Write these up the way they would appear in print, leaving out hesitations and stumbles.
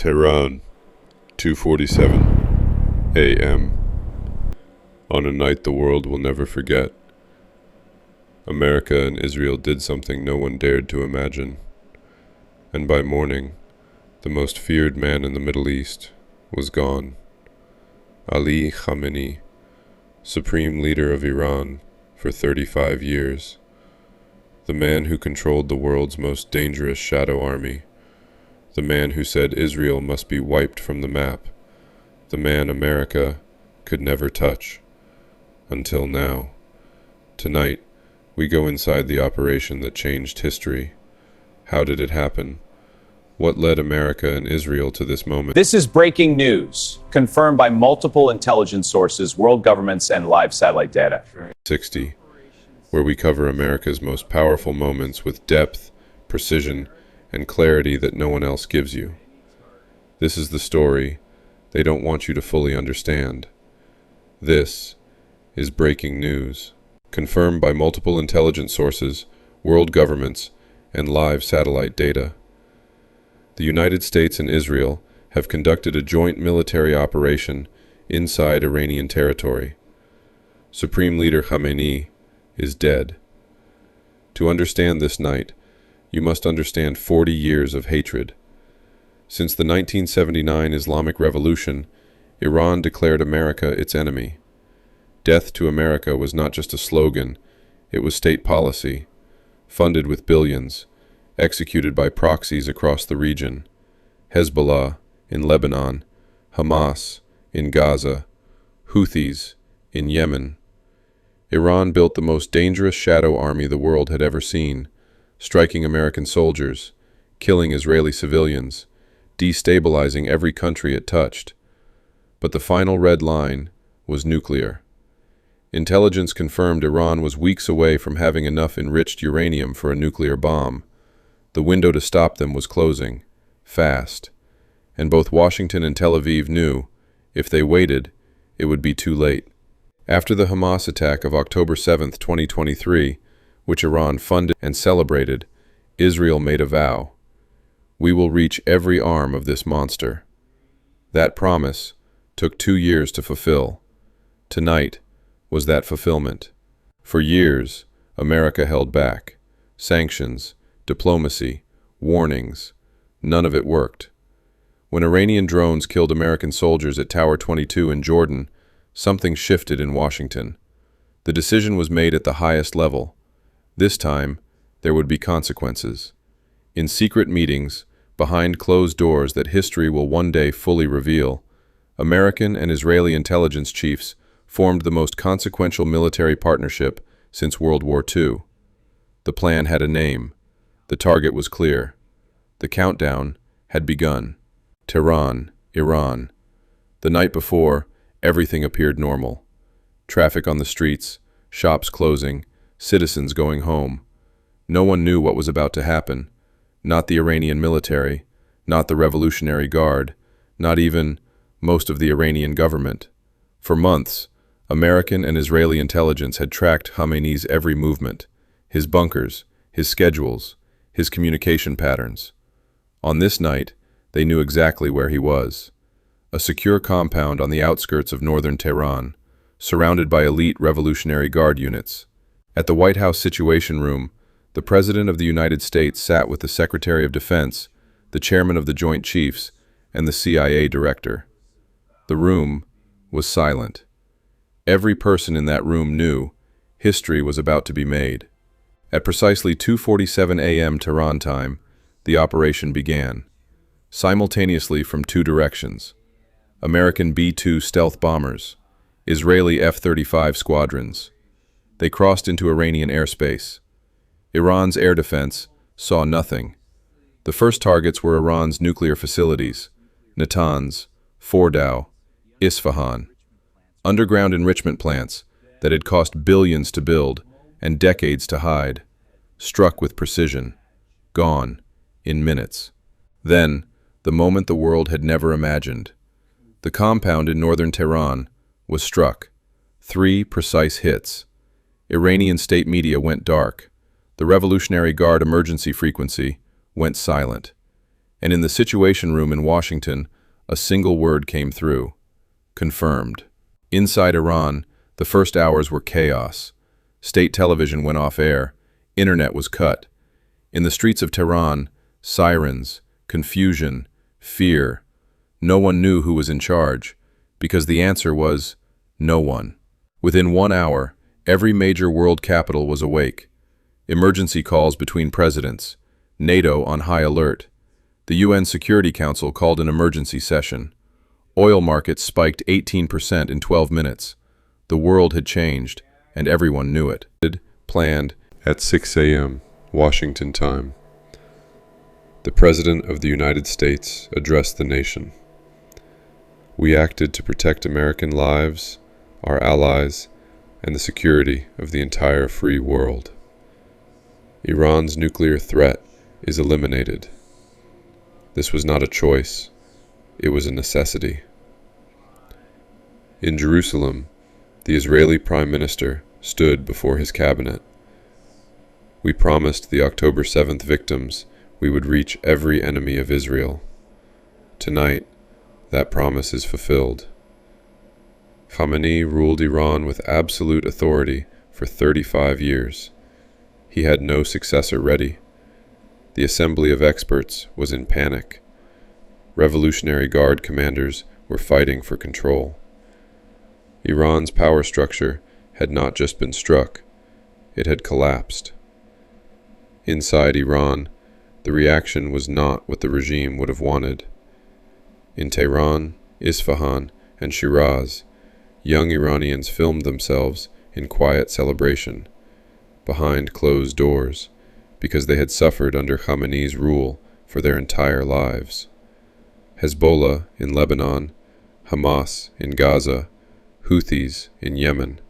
Tehran, 2:47 a.m. On a night the world will never forget, America and Israel did something no one dared to imagine. And by morning, the most feared man in the Middle East was gone. Ali Khamenei, supreme leader of Iran for 35 years, the man who controlled the world's most dangerous shadow army, the man who said Israel must be wiped from the map, the man America could never touch. Until now. Tonight, we go inside the operation that changed history. How did it happen? What led America and Israel to this moment? This is breaking news, confirmed by multiple intelligence sources, world governments, and live satellite data. 60, where we cover America's most powerful moments with depth, precision, and clarity that no one else gives you. This is the story they don't want you to fully understand. This is breaking news, confirmed by multiple intelligence sources, world governments, and live satellite data. The United States and Israel have conducted a joint military operation inside Iranian territory. Supreme Leader Khamenei is dead. To understand this night, you must understand 40 years of hatred. Since the 1979 Islamic Revolution, Iran declared America its enemy. Death to America was not just a slogan, it was state policy, funded with billions, executed by proxies across the region. Hezbollah in Lebanon, Hamas in Gaza, Houthis in Yemen. Iran built the most dangerous shadow army the world had ever seen, striking American soldiers, killing Israeli civilians, destabilizing every country it touched. But the final red line was nuclear. Intelligence confirmed Iran was weeks away from having enough enriched uranium for a nuclear bomb. The window to stop them was closing, fast, and both Washington and Tel Aviv knew, if they waited, it would be too late. After the Hamas attack of October 7, 2023, which Iran funded and celebrated, Israel made a vow. We will reach every arm of this monster. That promise took 2 years to fulfill. Tonight was that fulfillment. For years, America held back. Sanctions, diplomacy, warnings, none of it worked. When Iranian drones killed American soldiers at Tower 22 in Jordan, something shifted in Washington. The decision was made at the highest level. This time, there would be consequences. In secret meetings, behind closed doors that history will one day fully reveal, American and Israeli intelligence chiefs formed the most consequential military partnership since World War II. The plan had a name. The target was clear. The countdown had begun. Tehran, Iran. The night before, everything appeared normal. Traffic on the streets, shops closing, citizens going home. No one knew what was about to happen. Not the Iranian military, not the Revolutionary Guard, not even most of the Iranian government. For months, American and Israeli intelligence had tracked Khamenei's every movement, his bunkers, his schedules, his communication patterns. On this night, they knew exactly where he was. A secure compound on the outskirts of northern Tehran, surrounded by elite Revolutionary Guard units. At the White House Situation Room, the President of the United States sat with the Secretary of Defense, the Chairman of the Joint Chiefs, and the CIA Director. The room was silent. Every person in that room knew history was about to be made. At precisely 2:47 a.m. Tehran time, the operation began. Simultaneously from two directions. American B-2 stealth bombers, Israeli F-35 squadrons. They crossed into Iranian airspace. Iran's air defense saw nothing. The first targets were Iran's nuclear facilities, Natanz, Fordow, Isfahan. Underground enrichment plants that had cost billions to build and decades to hide, struck with precision, gone in minutes. Then, the moment the world had never imagined. The compound in northern Tehran was struck. 3 precise hits. Iranian state media went dark. The Revolutionary Guard emergency frequency went silent. And in the Situation Room in Washington, a single word came through: confirmed. Inside Iran, the first hours were chaos. State television went off air, internet was cut. In the streets of Tehran, sirens, confusion, fear. No one knew who was in charge, because the answer was no one. Within 1 hour, every major world capital was awake. Emergency calls between presidents, NATO on high alert. The UN Security Council called an emergency session. Oil markets spiked 18% in 12 minutes. The world had changed, and everyone knew it. Planned at 6 a.m. Washington time. The President of the United States addressed the nation. We acted to protect American lives, our allies, and the security of the entire free world. Iran's nuclear threat is eliminated. This was not a choice, it was a necessity. In Jerusalem, the Israeli Prime Minister stood before his cabinet. We promised the October 7th victims we would reach every enemy of Israel. Tonight, that promise is fulfilled. Khamenei ruled Iran with absolute authority for 35 years. He had no successor ready. The Assembly of Experts was in panic. Revolutionary Guard commanders were fighting for control. Iran's power structure had not just been struck, it had collapsed. Inside Iran, the reaction was not what the regime would have wanted. In Tehran, Isfahan, and Shiraz, young Iranians filmed themselves in quiet celebration, behind closed doors, because they had suffered under Khamenei's rule for their entire lives. Hezbollah in Lebanon, Hamas in Gaza, Houthis in Yemen,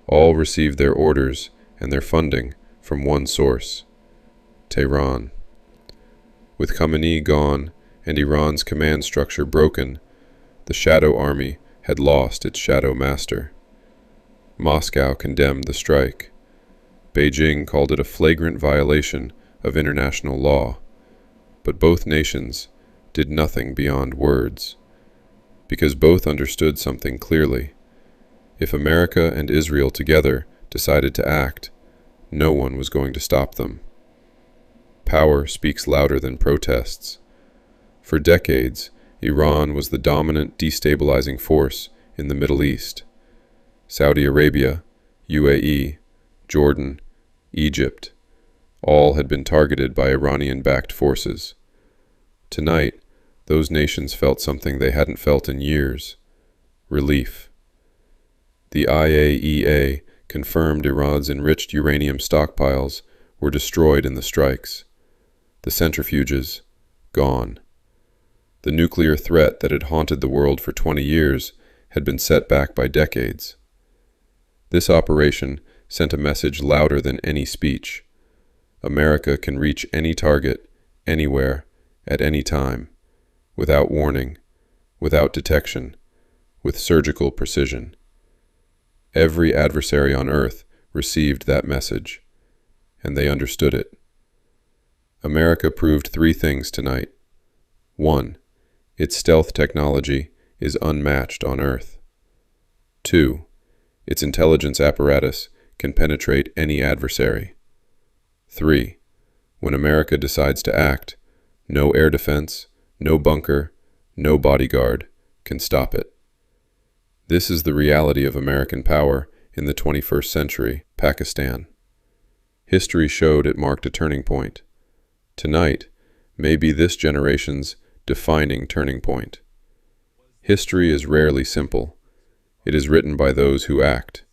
all received their orders and their funding from one source: Tehran. With Khamenei gone and Iran's command structure broken, the shadow army had lost its shadow master. Moscow condemned the strike. Beijing called it a flagrant violation of international law, but both nations did nothing beyond words, because both understood something clearly. If America and Israel together decided to act, no one was going to stop them. Power speaks louder than protests. For decades, Iran was the dominant destabilizing force in the Middle East. Saudi Arabia, UAE, Jordan, Egypt, all had been targeted by Iranian-backed forces. Tonight, those nations felt something they hadn't felt in years: relief. The IAEA confirmed Iran's enriched uranium stockpiles were destroyed in the strikes. The centrifuges, gone. The nuclear threat that had haunted the world for 20 years had been set back by decades. This operation sent a message louder than any speech. America can reach any target, anywhere, at any time, without warning, without detection, with surgical precision. Every adversary on Earth received that message, and they understood it. America proved 3 things tonight. 1. Its stealth technology is unmatched on Earth. 2. Its intelligence apparatus can penetrate any adversary. 3. When America decides to act, no air defense, no bunker, no bodyguard can stop it. This is the reality of American power in the 21st century, Pakistan. History showed it marked a turning point. Tonight may be this generation's defining turning point. History is rarely simple. It is written by those who act.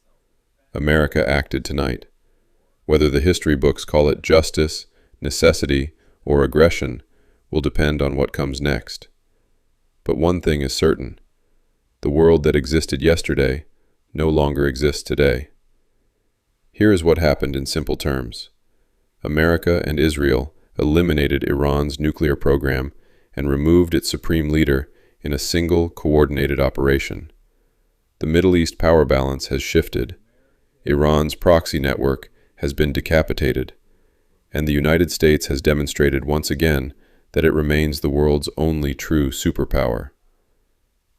America acted tonight. Whether the history books call it justice, necessity, or aggression will depend on what comes next. But one thing is certain: the world that existed yesterday no longer exists today. Here is what happened in simple terms. America and Israel eliminated Iran's nuclear program and removed its supreme leader in a single coordinated operation. The Middle East power balance has shifted. Iran's proxy network has been decapitated, and the United States has demonstrated once again that it remains the world's only true superpower.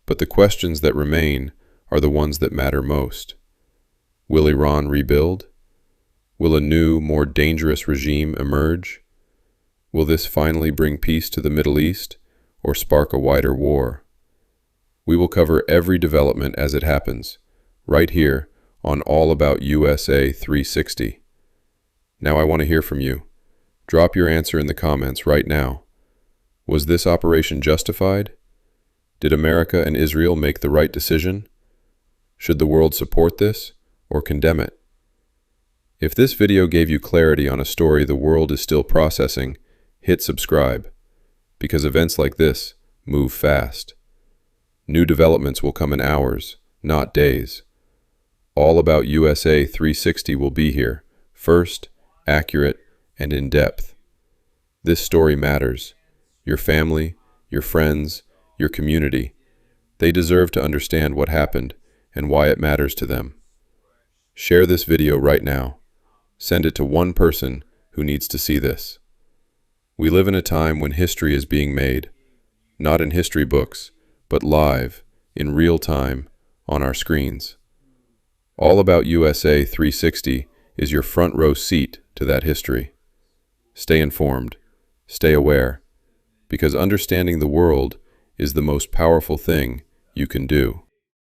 But the questions that remain are the ones that matter most. Will Iran rebuild? Will a new, more dangerous regime emerge? Will this finally bring peace to the Middle East or spark a wider war? We will cover every development as it happens, right here on All About USA 360. Now I want to hear from you. Drop your answer in the comments right now. Was this operation justified? Did America and Israel make the right decision? Should the world support this or condemn it? If this video gave you clarity on a story the world is still processing, hit subscribe, because events like this move fast. New developments will come in hours, not days. All About USA 360 will be here, first, accurate, and in depth. This story matters. Your family, your friends, your community. They deserve to understand what happened and why it matters to them. Share this video right now. Send it to one person who needs to see this. We live in a time when history is being made, not in history books, but live, in real time, on our screens. All About USA 360 is your front row seat to that history. Stay informed, stay aware, because understanding the world is the most powerful thing you can do.